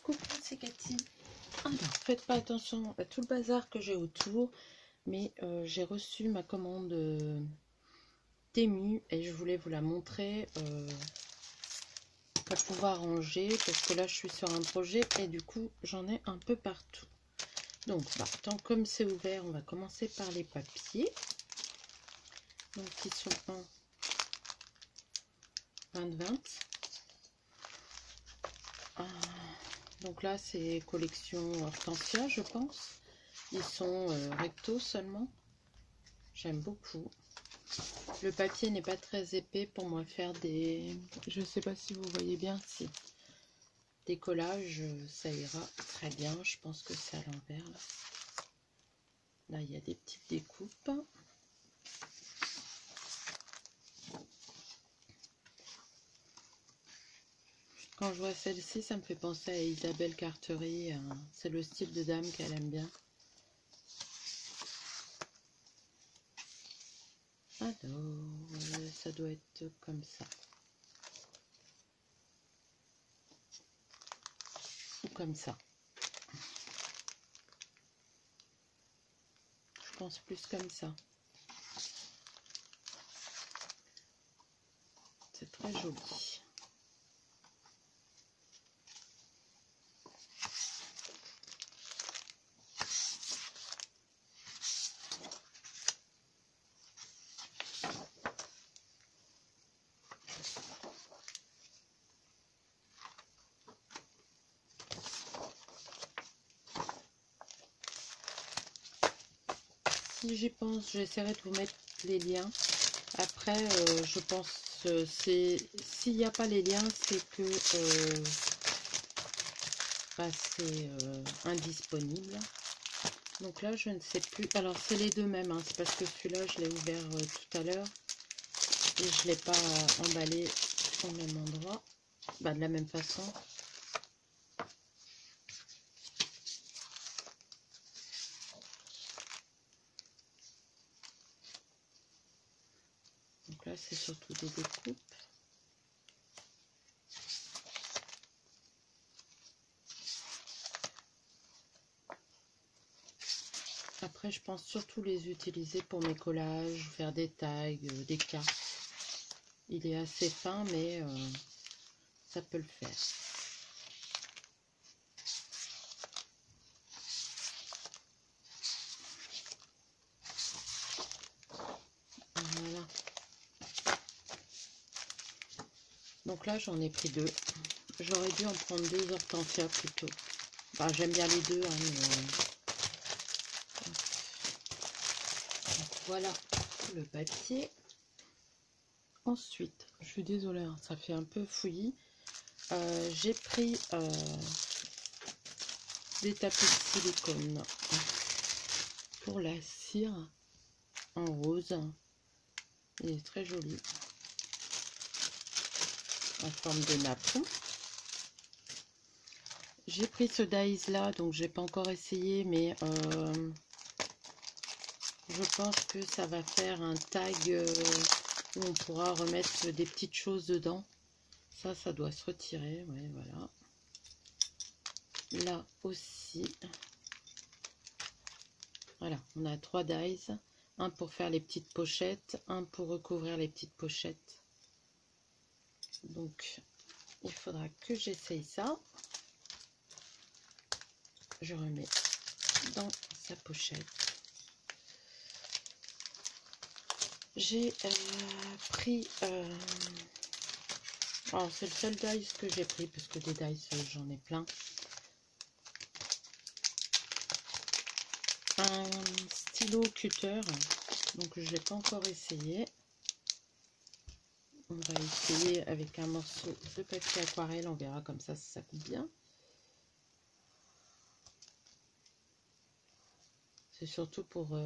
Coucou, c'est Cathy. Alors, faites pas attention à tout le bazar que j'ai autour, mais j'ai reçu ma commande Temu et je voulais vous la montrer pour pouvoir ranger, parce que là je suis sur un projet et du coup j'en ai un peu partout. Donc, tant comme c'est ouvert, on va commencer par les papiers. Donc, qui sont en 20-20. Donc là, c'est collection Hortensia, je pense. Ils sont recto seulement. J'aime beaucoup. Le papier n'est pas très épais pour moi faire des... Je sais pas si vous voyez bien, si des collages, ça ira très bien. Je pense que c'est à l'envers. Là, il y a des petites découpes. Quand je vois celle-ci, ça me fait penser à Isabelle Cartery. C'est le style de dame qu'elle aime bien. Alors, ça doit être comme ça. Ou comme ça. Je pense plus comme ça. C'est très joli. Si j'y pense, j'essaierai de vous mettre les liens. Après, je pense s'il n'y a pas les liens, c'est que c'est indisponible. Donc là, je ne sais plus. Alors, c'est les deux mêmes. C'est parce que celui-là, je l'ai ouvert tout à l'heure et je ne l'ai pas emballé au même endroit. De la même façon. Donc là, c'est surtout des découpes. Après, je pense surtout les utiliser pour mes collages, faire des tags, des cartes. Il est assez fin, mais ça peut le faire. Voilà. Donc là, j'en ai pris deux. J'aurais dû en prendre deux Hortensia plutôt. J'aime bien les deux, mais... Donc, voilà le papier. Ensuite, je suis désolée, ça fait un peu fouillis. J'ai pris des tapis de silicone pour la cire en rose. Il est très joli. En forme de nappe. J'ai pris ce dies là, donc j'ai pas encore essayé, mais je pense que ça va faire un tag où on pourra remettre des petites choses dedans. Ça doit se retirer, ouais, voilà. Là aussi, voilà, on a 3 dies, un pour faire les petites pochettes, un pour recouvrir les petites pochettes. Donc, il faudra que j'essaye ça. Je remets dans sa pochette. J'ai pris... alors, c'est le seul dies que j'ai pris, parce que des dies, j'en ai plein. Un stylo cutter, donc je ne l'ai pas encore essayé. On va essayer avec un morceau de papier aquarelle, on verra comme ça si ça coupe bien. C'est surtout pour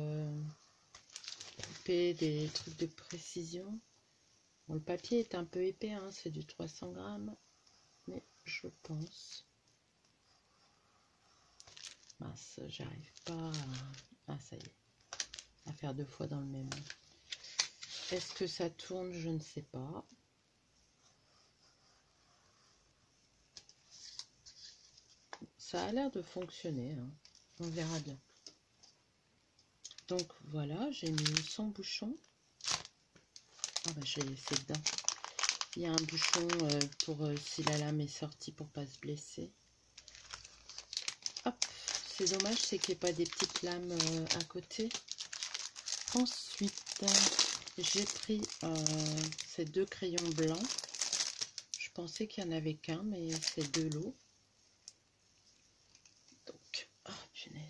couper des trucs de précision. Bon, le papier est un peu épais, c'est du 300 grammes, mais je pense... Mince, j'arrive pas à... Ah, ça y est, à faire 2 fois dans le même. Est-ce que ça tourne? Je ne sais pas. ça a l'air de fonctionner, hein. On verra bien. Donc voilà, j'ai mis son bouchon. Ah bah je l'ai laissé dedans. Il y a un bouchon pour si la lame est sortie pour pas se blesser. Hop, c'est dommage, c'est qu'il n'y ait pas des petites lames à côté. Ensuite, j'ai pris ces deux crayons blancs. Je pensais qu'il n'y en avait qu'un, mais c'est deux lots. Donc, oh punaise.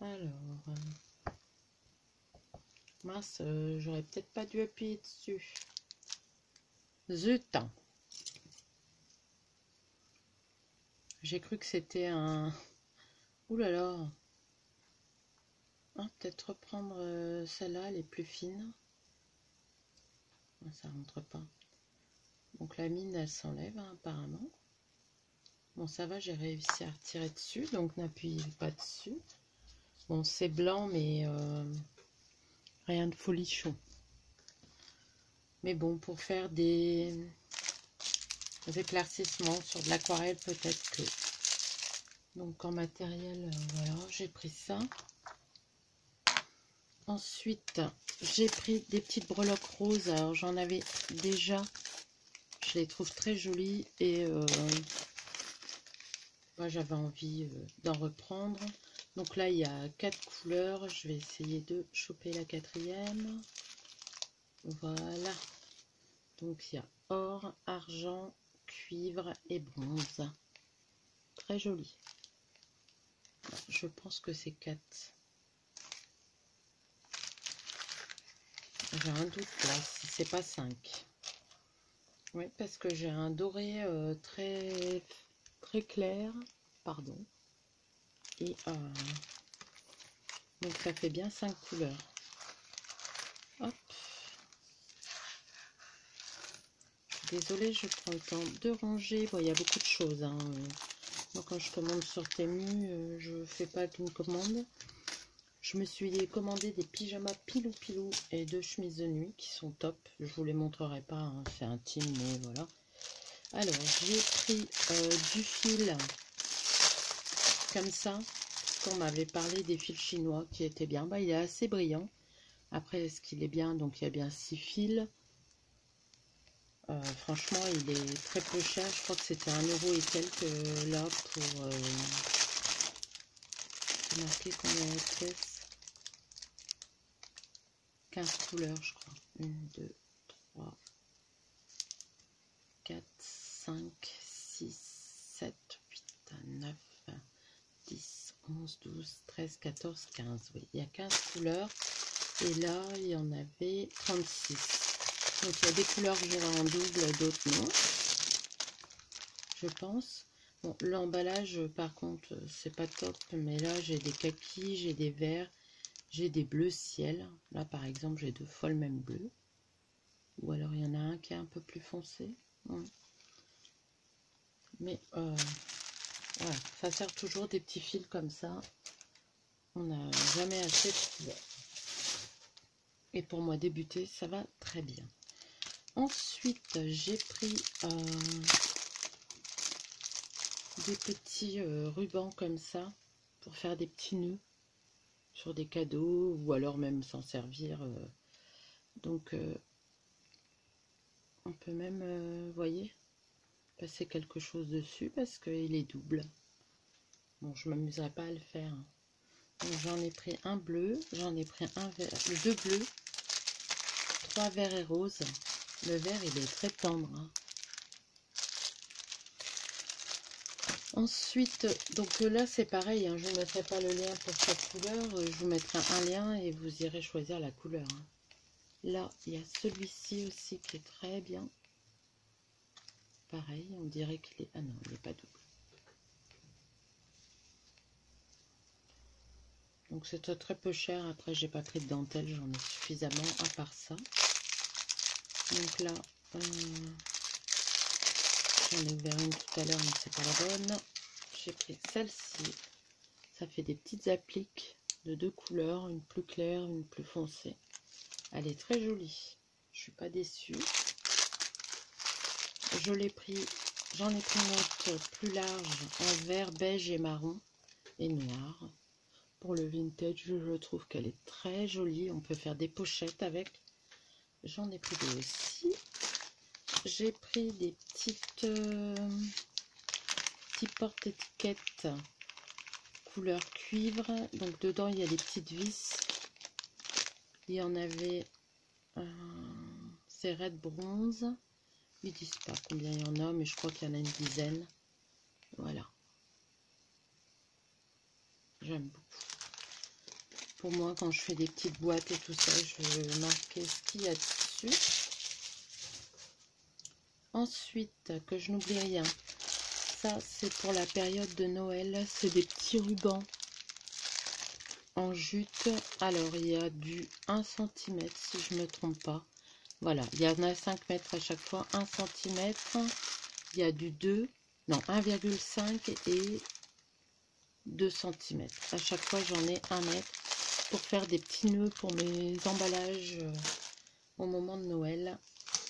Alors, mince, j'aurais peut-être pas dû appuyer dessus. Zut! J'ai cru que c'était un... Ouh là là! Ah, peut-être reprendre celle-là, elle est plus fine. Ça rentre pas. Donc la mine, elle s'enlève hein, apparemment. Bon, ça va, j'ai réussi à retirer dessus, donc n'appuyez pas dessus. Bon, c'est blanc, mais rien de folichon. Mais bon, pour faire des éclaircissements sur de l'aquarelle, peut-être que... Donc en matériel, voilà, j'ai pris ça. Ensuite, j'ai pris des petites breloques roses. Alors j'en avais déjà. Je les trouve très jolies et moi j'avais envie d'en reprendre. Donc là, il y a 4 couleurs. Je vais essayer de choper la 4e. Voilà. Donc il y a or, argent, cuivre et bronze. Très joli. Je pense que c'est 4. J'ai un doute là, si c'est pas 5. Oui, parce que j'ai un doré très clair. Pardon. Et donc ça fait bien 5 couleurs. Hop. Désolée, je prends le temps de ranger. Bon, il y a beaucoup de choses. Hein. Moi, quand je commande sur Temu, je fais pas qu'une commande. Je me suis commandé des pyjamas pilou et 2 chemises de nuit qui sont top. Je vous les montrerai pas, hein, c'est intime, mais voilà. Alors, j'ai pris du fil comme ça. On m'avait parlé des fils chinois qui étaient bien. Bah, il est assez brillant. Après, est-ce qu'il est bien? Donc, il y a bien 6 fils. Franchement, il est très peu cher. Je crois que c'était 1 € et quelques là pour... marqué combien de pièces? 15 couleurs, je crois. 1, 2, 3, 4, 5, 6, 7, 8, 9, 10, 11, 12, 13, 14, 15. Oui, il y a 15 couleurs. Et là, il y en avait 36. Donc, il y a des couleurs que j'aurai en double, d'autres non. Je pense. Bon, l'emballage, par contre, c'est pas top. Mais là, j'ai des kakis, j'ai des verts, j'ai des bleus ciel. Là, par exemple, j'ai 2 fois le même bleu. Ou alors, il y en a un qui est un peu plus foncé. Mais voilà, ça sert toujours des petits fils comme ça. On n'a jamais assez de couleurs. Et pour moi débuter, ça va très bien. Ensuite, j'ai pris des petits rubans comme ça pour faire des petits nœuds sur des cadeaux ou alors même s'en servir. Donc, on peut même, voyez, passer quelque chose dessus parce qu'il est double. Bon, je ne m'amuserai pas à le faire. J'en ai pris un bleu, j'en ai pris un vert, 2 bleus, 3 verts et roses. Le vert, il est très tendre. Hein. Ensuite, donc là, c'est pareil. Hein, je ne mettrai pas le lien pour cette couleur. Je vous mettrai un lien et vous irez choisir la couleur. Hein. Là, il y a celui-ci aussi qui est très bien. Pareil, on dirait qu'il est... Ah non, il n'est pas double. Donc c'est très peu cher. Après, j'ai pas pris de dentelle, j'en ai suffisamment à part ça. Donc là, j'en ai ouvert une tout à l'heure, mais c'est pas la bonne. J'ai pris celle-ci. Ça fait des petites appliques de 2 couleurs, une plus claire, une plus foncée. Elle est très jolie. Je suis pas déçue. J'en ai pris une autre plus large en vert, beige et marron et noir. Pour le vintage, je trouve qu'elle est très jolie. On peut faire des pochettes avec. J'en ai pris deux aussi. J'ai pris des petits porte-étiquettes couleur cuivre. Donc dedans, il y a des petites vis. Il y en avait c'est red bronze. Ils disent pas combien il y en a, mais je crois qu'il y en a une dizaine. Voilà. J'aime beaucoup. Pour moi, quand je fais des petites boîtes et tout ça, je veux marquer ce qu'il y a dessus. Ensuite, que je n'oublie rien. Ça, c'est pour la période de Noël. C'est des petits rubans en jute. Alors, il y a du 1 cm, si je ne me trompe pas. Voilà, il y en a 5 mètres à chaque fois, 1 cm. Il y a du 1,5 et 2 cm. À chaque fois, j'en ai 1 mètre pour faire des petits nœuds pour mes emballages au moment de Noël.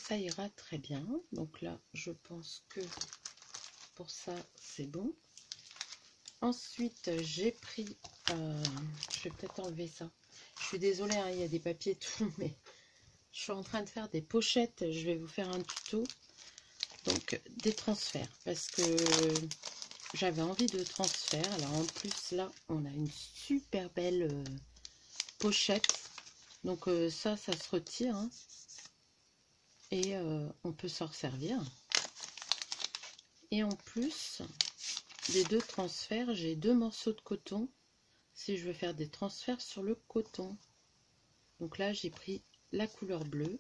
Ça ira très bien. Donc là, je pense que pour ça, c'est bon. Ensuite, j'ai pris... je vais peut-être enlever ça. Je suis désolée, hein, il y a des papiers et tout, mais... Je suis en train de faire des pochettes, je vais vous faire un tuto. Donc des transferts, parce que j'avais envie de transfert. Alors en plus là, on a une super belle pochette. Donc ça se retire. Hein, et on peut s'en servir. Et en plus des deux transferts, j'ai 2 morceaux de coton. Si je veux faire des transferts sur le coton. Donc là, j'ai pris la couleur bleue.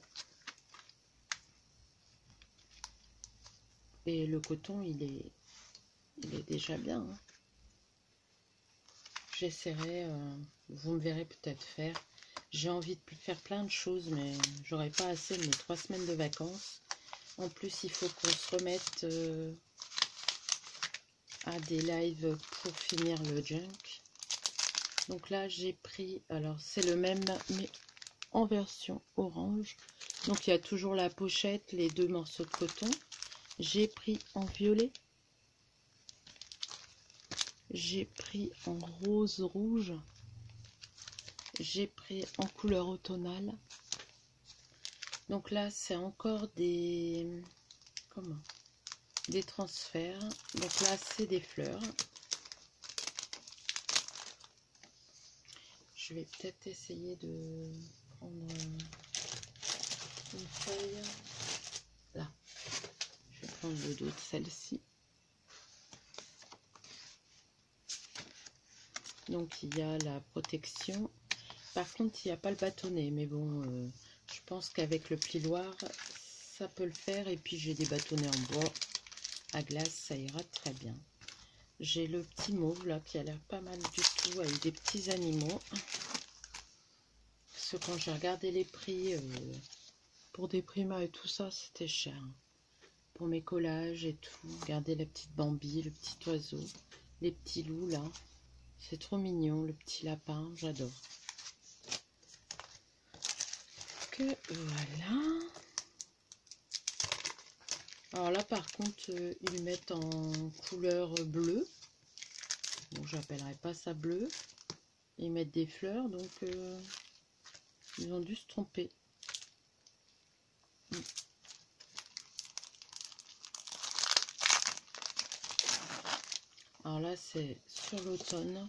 Et le coton, il est déjà bien. Hein. J'essaierai, vous me verrez peut-être faire. J'ai envie de faire plein de choses, mais j'aurai pas assez de mes 3 semaines de vacances. En plus, il faut qu'on se remette à des lives pour finir le junk. Donc là, j'ai pris, alors c'est le même, mais en version orange. Donc il y a toujours la pochette, les 2 morceaux de coton. J'ai pris en violet. J'ai pris en rose rouge. J'ai pris en couleur automnale. Donc là, c'est encore des transferts. Donc là, c'est des fleurs. Je vais peut-être essayer de prendre une feuille. Là, je vais prendre le dos de celle-ci. Donc il y a la protection. Par contre, il n'y a pas le bâtonnet. Mais bon, je pense qu'avec le plioir, ça peut le faire. Et puis j'ai des bâtonnets en bois à glace, ça ira très bien. J'ai le petit mauve là qui a l'air pas mal du tout avec des petits animaux. Parce que quand j'ai regardé les prix pour des primas et tout ça, c'était cher. Pour mes collages et tout. Regardez la petite Bambi, le petit oiseau, les petits loups là. C'est trop mignon, le petit lapin, j'adore. Que voilà. Alors là par contre, ils mettent en couleur bleue. Bon, j'appellerai pas ça bleu. Ils mettent des fleurs, donc ils ont dû se tromper. Alors là, c'est sur l'automne.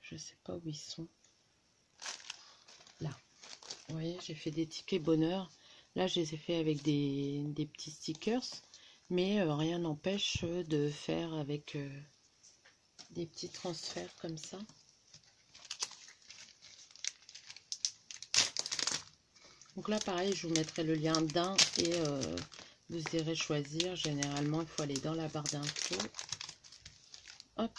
Je sais pas où ils sont. Là. Vous voyez, j'ai fait des tickets bonheur. Là, je les ai fait avec des petits stickers. Mais rien n'empêche de faire avec des petits transferts comme ça. Donc là, pareil, je vous mettrai le lien d'un et vous irez choisir. Généralement, il faut aller dans la barre d'infos. Hop.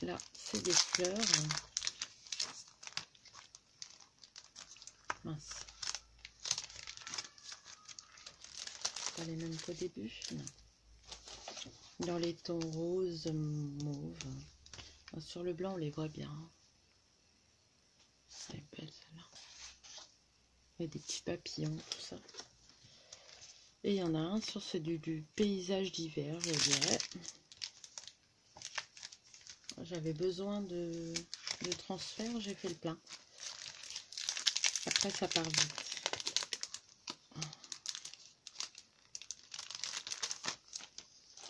Là, c'est des fleurs. Mince. Pas les mêmes qu'au début. Non. Dans les tons roses, mauve. Sur le blanc, on les voit bien. Elle est belle celle-là. Il y a des petits papillons, tout ça. Et il y en a un sur du paysage d'hiver, je dirais. J'avais besoin de transfert, j'ai fait le plein. Après, ça part vite.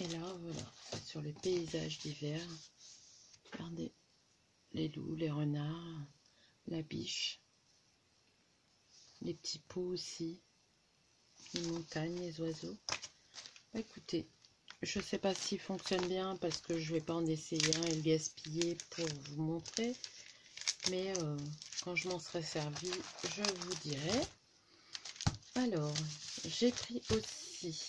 Et là, voilà, sur les paysages d'hiver. Regardez, les loups, les renards, la biche, les petits pots aussi, les montagnes, les oiseaux. Bah, écoutez, je ne sais pas s'il fonctionne bien parce que je ne vais pas en essayer un et le gaspiller pour vous montrer. Mais quand je m'en serai servi, je vous dirai. Alors, j'ai pris aussi...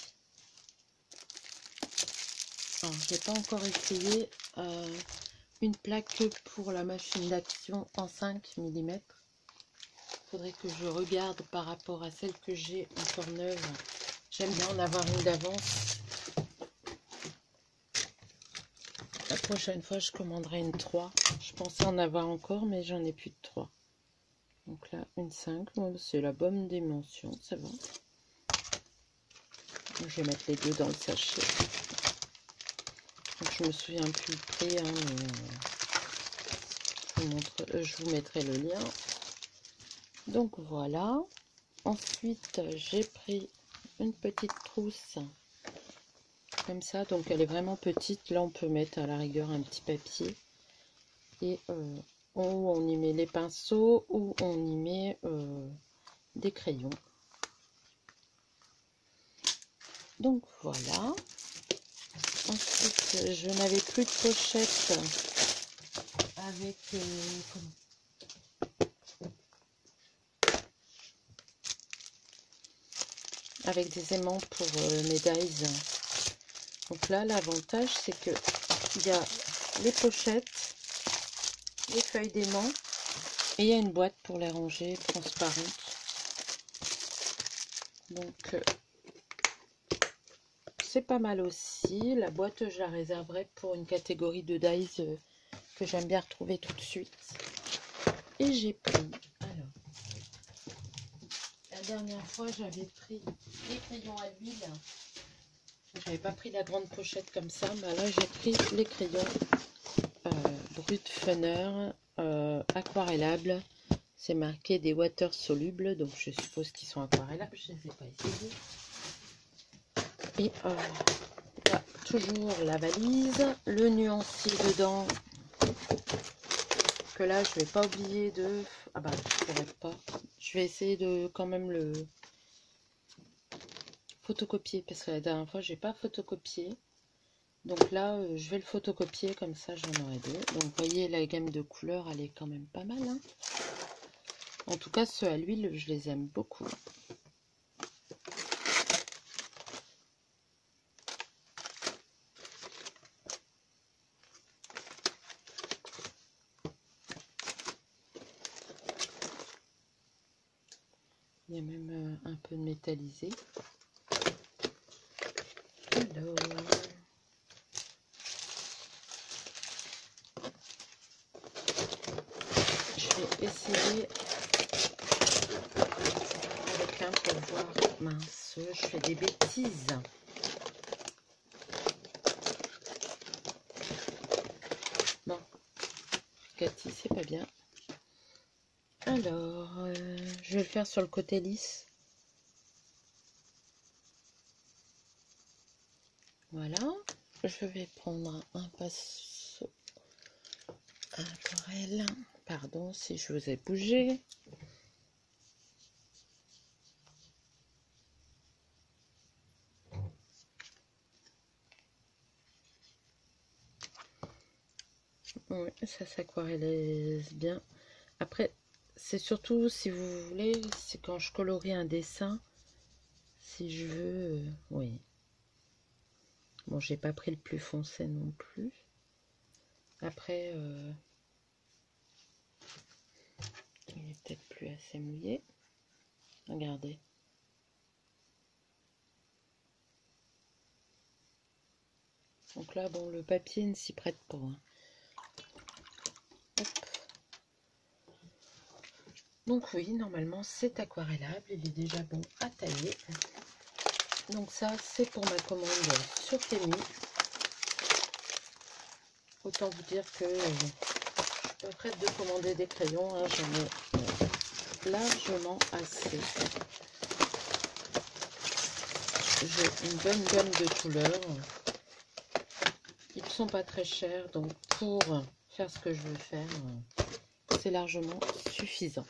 Alors, je n'ai pas encore essayé une plaque pour la machine d'action en 5 mm. Il faudrait que je regarde par rapport à celle que j'ai encore neuve. J'aime bien en avoir une d'avance. La prochaine fois, je commanderai une 3. Je pensais en avoir encore, mais j'en ai plus de 3. Donc là, une 5. C'est la bonne dimension, ça va. Je vais mettre les deux dans le sachet. Donc, je me souviens plus le prix, hein, mais je vous mettrai le lien. Donc voilà. Ensuite, j'ai pris une petite trousse comme ça. Donc elle est vraiment petite. Là, on peut mettre à la rigueur un petit papier. Et on y met les pinceaux ou on y met des crayons. Donc voilà. Ensuite, je n'avais plus de pochette avec des aimants pour mes dies. Donc là, l'avantage, c'est que il y a les pochettes, les feuilles d'aimant et il y a une boîte pour les ranger transparente. Donc c'est pas mal aussi. La boîte, je la réserverai pour une catégorie de dies que j'aime bien retrouver tout de suite. Et j'ai pris, alors, la dernière fois j'avais pris des crayons à l'huile. J'avais pas pris la grande pochette comme ça, mais là j'ai pris les crayons Brut Funner aquarellables. C'est marqué des water solubles, donc je suppose qu'ils sont aquarellables. Je ne les ai pas essayés. Et il y a toujours la valise, le nuancier dedans. Que là je vais pas oublier de... Ah bah je pourrais pas. Je vais essayer de quand même le photocopier parce que la dernière fois j'ai pas photocopié. Donc là je vais le photocopier, comme ça j'en aurai deux. Donc vous voyez, la gamme de couleurs elle est quand même pas mal, hein. En tout cas ceux à l'huile je les aime beaucoup. Il y a même un peu de métallisé. Alors, je vais essayer avec un pour voir. Mince, je fais des bêtises. Bon, Cathy, c'est pas bien. Alors, je vais le faire sur le côté lisse. Voilà. Je vais prendre un pinceau aquarelle. Pardon si je vous ai bougé. Oui, ça s'aquarellise bien. Après, c'est surtout, si vous voulez, c'est quand je colorie un dessin, si je veux, oui. Bon, j'ai pas pris le plus foncé non plus. Après, il est peut-être plus assez mouillé. Regardez. Donc là, bon, le papier ne s'y prête pas, hein. Donc oui, normalement c'est aquarellable, il est déjà bon à tailler. Donc ça c'est pour ma commande sur Temu. Autant vous dire que je suis pas prête de commander des crayons, hein, j'en ai largement assez. J'ai une bonne gamme de couleurs. Ils ne sont pas très chers, donc pour faire ce que je veux faire, c'est largement suffisant.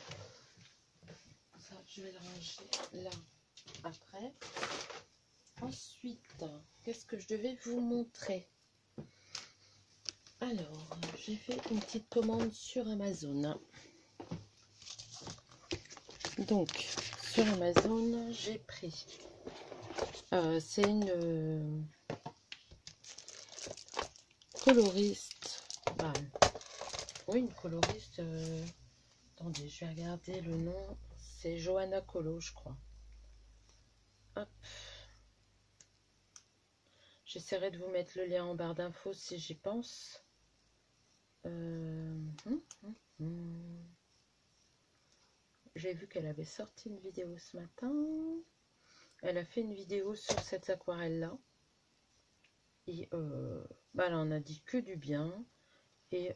Ça, je vais le ranger là après. Ensuite, qu'est-ce que je devais vous montrer? Alors, j'ai fait une petite commande sur Amazon. Donc, sur Amazon, j'ai pris. C'est une coloriste. Bah, oui, une coloriste. Attendez, je vais regarder le nom. C'est Johanna Colo, je crois. Hop. J'essaierai de vous mettre le lien en barre d'infos si j'y pense. J'ai vu qu'elle avait sorti une vidéo ce matin. Elle a fait une vidéo sur cette aquarelle-là. Et bah, elle en a dit que du bien. Et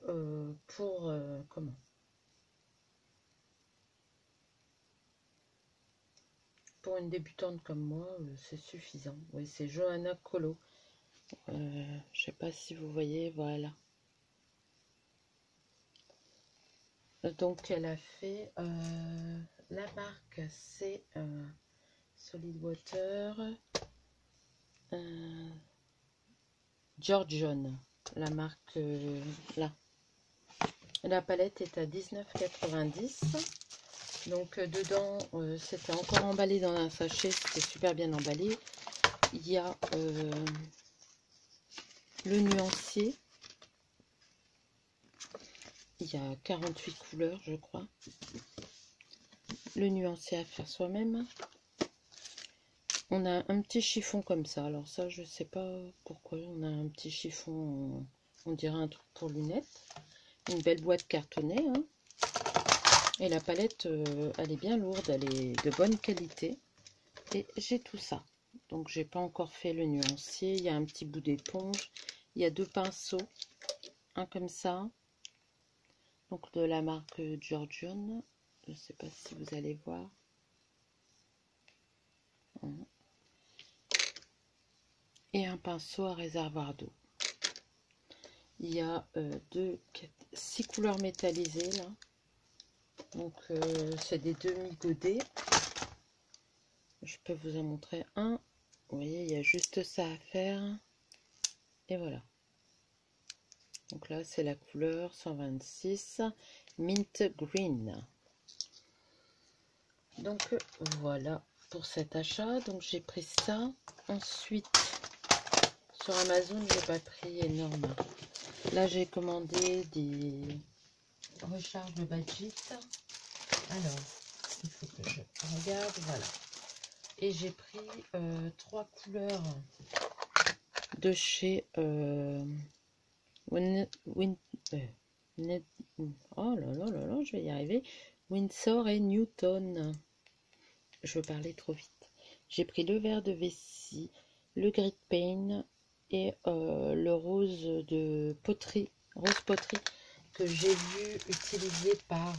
pour comment? Pour une débutante comme moi, c'est suffisant. Oui, c'est Johanna Colo. Je sais pas si vous voyez, voilà. Donc elle a fait la marque, c'est Solid Water Georgian, la marque là. La palette est à 19,90. Donc dedans c'était encore emballé dans un sachet, c'était super bien emballé. Il y a le nuancier. Il y a 48 couleurs, je crois. Le nuancier à faire soi-même. On a un petit chiffon comme ça. Alors ça, je sais pas pourquoi. On a un petit chiffon, on dirait un truc pour lunettes. Une belle boîte cartonnée. Hein. Et la palette, elle est bien lourde. Elle est de bonne qualité. Et j'ai tout ça. Donc, j'ai pas encore fait le nuancier. Il y a un petit bout d'éponge. Il y a 2 pinceaux. Un comme ça. Donc, de la marque Georgian. Je ne sais pas si vous allez voir. Et un pinceau à réservoir d'eau. Il y a 6 couleurs métallisées là. Donc c'est des demi-godets. Je peux vous en montrer un. Vous voyez, il y a juste ça à faire. Et voilà. Donc là, c'est la couleur 126 Mint Green. Donc voilà pour cet achat. Donc j'ai pris ça. Ensuite, sur Amazon, j'ai pas pris énorme. Là, j'ai commandé des recharges de budget. Alors, il faut que je regarde. Voilà. Et j'ai pris 3 couleurs de chez oh là là là là, je vais y arriver. Winsor et Newton. Je veux parler trop vite. J'ai pris le vert de vessie, le grit paint et le rose de poterie, rose poterie que j'ai vu utilisé par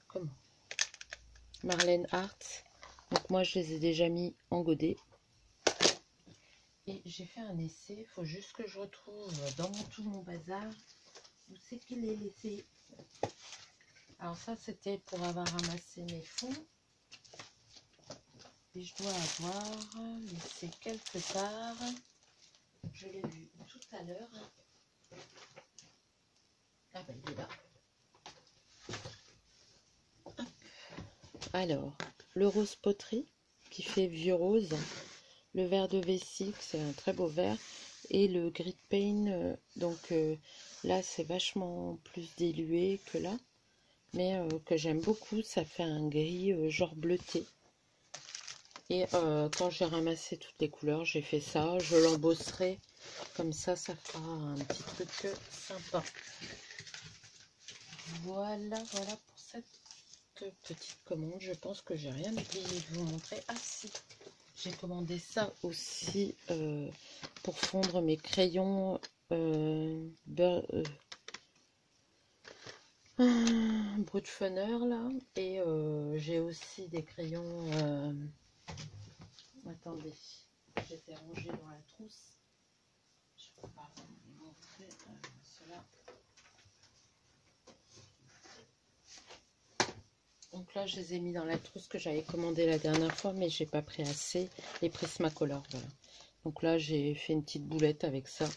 comment? Marlène Hartz. Donc moi je les ai déjà mis en godet. Et j'ai fait un essai. Il faut juste que je retrouve dans tout mon bazar où c'est qu'il est laissé. Alors ça c'était pour avoir ramassé mes fonds. Et je dois avoir laissé quelque part. Je l'ai vu tout à l'heure. Ah ben il est là. Hop. Alors, le rose poterie qui fait vieux rose. Le vert de vessie, c'est un très beau vert. Et le grit paint, donc là c'est vachement plus dilué que là. Mais que j'aime beaucoup, ça fait un gris genre bleuté. Et quand j'ai ramassé toutes les couleurs, j'ai fait ça. Je l'embosserai. Comme ça, ça fera un petit truc sympa. Voilà, voilà pour cette petite commande. Je pense que j'ai rien oublié de vous montrer. Ah si, j'ai commandé ça aussi pour fondre mes crayons brut funner là. Et j'ai aussi des crayons. Attendez, j'étais rangée dans la trousse. Je ne peux pas vous montrer cela. Donc là, je les ai mis dans la trousse que j'avais commandé la dernière fois, mais j'ai pas pris assez. Les Prismacolor, voilà. Donc là, j'ai fait une petite boulette avec ça.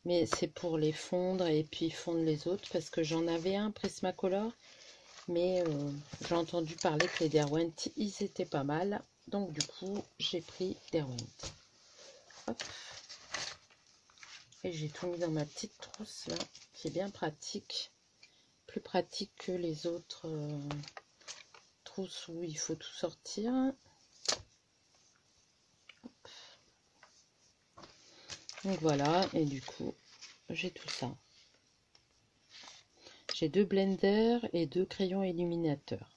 Mais c'est pour les fondre et puis fondre les autres, parce que j'en avais un Prismacolor. Mais j'ai entendu parler que les Derwent, ils étaient pas mal. Donc du coup, j'ai pris Derwent. Hop. Et j'ai tout mis dans ma petite trousse là, qui est bien pratique. Plus pratique que les autres trousses où il faut tout sortir. Hop. Donc voilà, et du coup, j'ai tout ça. J'ai 2 blenders et 2 crayons illuminateurs.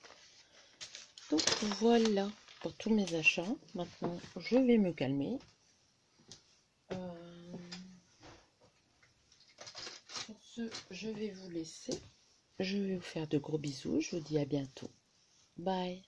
Donc voilà pour tous mes achats. Maintenant, je vais me calmer. Sur ce, je vais vous laisser. Je vais vous faire de gros bisous. Je vous dis à bientôt. Bye.